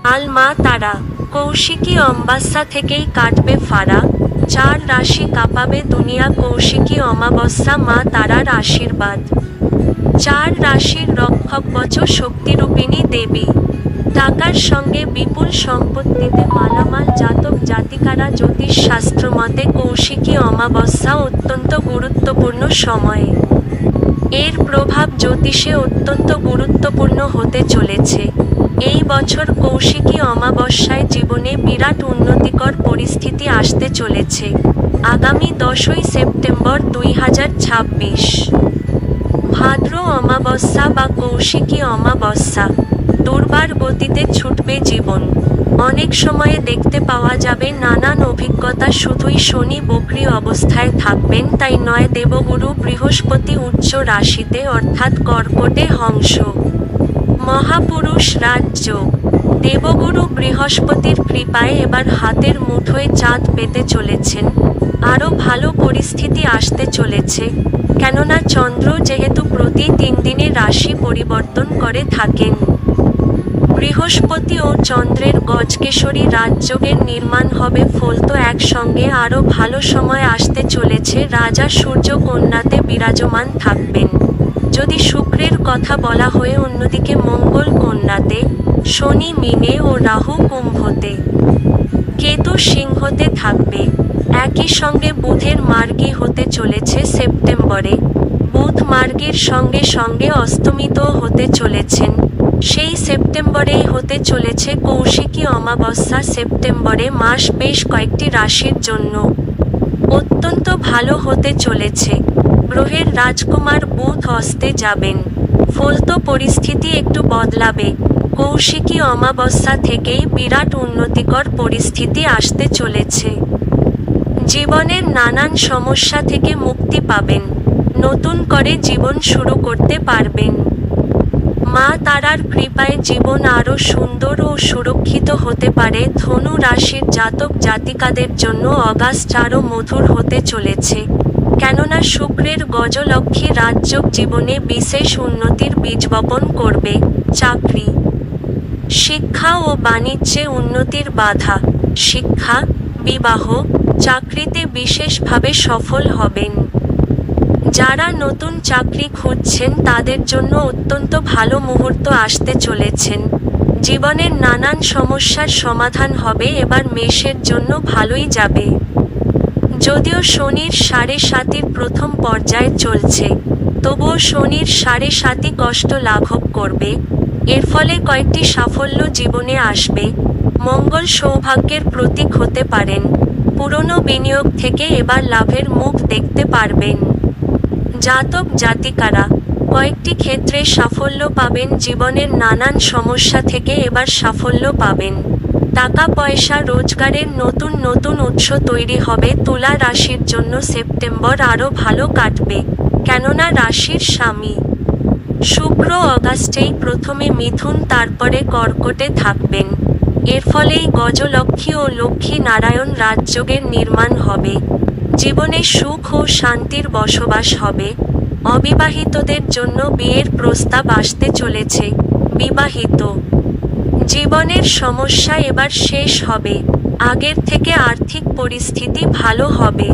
আল মা তারা, কৌশিকী অমাবস্যা থেকেই কাটবে ফাড়া, 4 রাশি কাঁপাবে দুনিয়া কৌশিকী অমাবস্যা মা তারার আশীর্বাদ। 4 রাশির রক্ষকবচ শক্তিরূপিণী দেবী। টাকার সঙ্গে বিপুল সম্পত্তিতে মালামাল জাতক জাতিকারা জ্যোতিষ শাস্ত্র মতে কৌশিকী অমাবস্যা অত্যন্ত গুরুত্বপূর্ণ সময়। এর প্রভাব জ্যোতিষে অত্যন্ত গুরুত্বপূর্ণ হতে চলেছে। এই বছর কৌশিকী অমাবস্যায় জীবনে বিরাট উন্নতিকর পরিস্থিতি আসতে চলেছে। আগামী 10ই সেপ্টেম্বর 2026 ভাদ্র অমাবস্যা বা কৌশিকী অমাবস্যা। দুর্বার গতিতে ছুটবে জীবন। অনেক সময়ে দেখতে পাওয়া যাবে নানান অভিজ্ঞতা শুধুই শনি বক্রী অবস্থায় থাকবেন তাই নয়, দেবগুরু বৃহস্পতি উচ্চ রাশিতে অর্থাৎ কর্কটে হংস মহাপুরুষ রাজযোগ। দেবগুরু বৃহস্পতির কৃপায় এবার হাতের মুঠোয় চাঁদ পেতে চলেছেন। আরও ভালো পরিস্থিতি আসতে চলেছে, কেননা চন্দ্র যেহেতু প্রতি 3 দিনে রাশি পরিবর্তন করে থাকেন। বৃহস্পতি ও চন্দ্রের গজকেশরী রাজযোগের নির্মাণ হবে, ফলত একসঙ্গে আরও ভালো সময় আসতে চলেছে। রাজা সূর্য কন্যাতে বিরাজমান থাকবেন যদি শুক্রের কথা বলা হয়, অন্যদিকে মঙ্গল কন্যাতে, শনি মীনে ও রাহু কুম্ভতে, কেতু সিংহতে থাকবে। একই সঙ্গে বুধের মার্গী হতে চলেছে সেপ্টেম্বরে। বুধ মার্গীর সঙ্গে সঙ্গে অস্তমিতও হতে চলেছেন। সেই সেপ্টেম্বরেই হতে চলেছে কৌশিকী অমাবস্যা। সেপ্টেম্বরে মাস বেশ কয়েকটি রাশির জন্য অত্যন্ত ভালো হতে চলেছে। গ্রহের রাজকুমার বুধ অস্তে যাবেন, ফলত পরিস্থিতি একটু বদলাবে। কৌশিকী অমাবস্যা থেকেই বিরাট উন্নতিকর পরিস্থিতি আসতে চলেছে। জীবনের নানান সমস্যা থেকে মুক্তি পাবেন, নতুন করে জীবন শুরু করতে পারবেন। মা তারার কৃপায় জীবন আরও সুন্দর ও সুরক্ষিত হতে পারে। ধনু রাশির জাতক জাতিকাদের জন্য অগাস্ট আরও মধুর হতে চলেছে, কেননা শুক্রের গজলক্ষ্মী রাজযোগ জীবনে বিশেষ উন্নতির বীজ বপন করবে। চাকরি, শিক্ষা ও বাণিজ্যে উন্নতির বাধা। শিক্ষা, বিবাহ, চাকরিতে বিশেষভাবে সফল হবেন। যারা নতুন চাকরি খুঁজছেন তাদের জন্য অত্যন্ত ভালো মুহূর্ত আসতে চলেছেন। জীবনের নানান সমস্যার সমাধান হবে। এবার মেষের জন্য ভালোই যাবে। যদিও শনির 7.5 প্রথম পর্যায়ে চলছে, তবুও শনির 7.5 কষ্ট লাঘব করবে। এর ফলে কয়েকটি সাফল্য জীবনে আসবে। মঙ্গল সৌভাগ্যের প্রতীক হতে পারেন। পুরনো বিনিয়োগ থেকে এবার লাভের মুখ দেখতে পারবেন। জাতক জাতিকারা কয়েকটি ক্ষেত্রে সাফল্য পাবেন। জীবনের নানান সমস্যা থেকে এবার সাফল্য পাবেন। টাকা পয়সা রোজগারের নতুন নতুন উৎস তৈরি হবে। তুলা রাশির জন্য সেপ্টেম্বর আরও ভালো কাটবে, কেননা রাশির স্বামী শুক্র অগাস্টেই প্রথমে মিথুন তারপরে কর্কটে থাকবেন। এর ফলেই গজলক্ষ্মী ও লক্ষ্মী নারায়ণ রাজযোগের নির্মাণ হবে। জীবনে সুখ ও শান্তির বসবাস হবে। অবিবাহিতদের জন্য বিয়ের প্রস্তাব আসতে চলেছে। বিবাহিত জীবনের সমস্যা এবার শেষ হবে। আগের থেকে আর্থিক পরিস্থিতি ভালো হবে।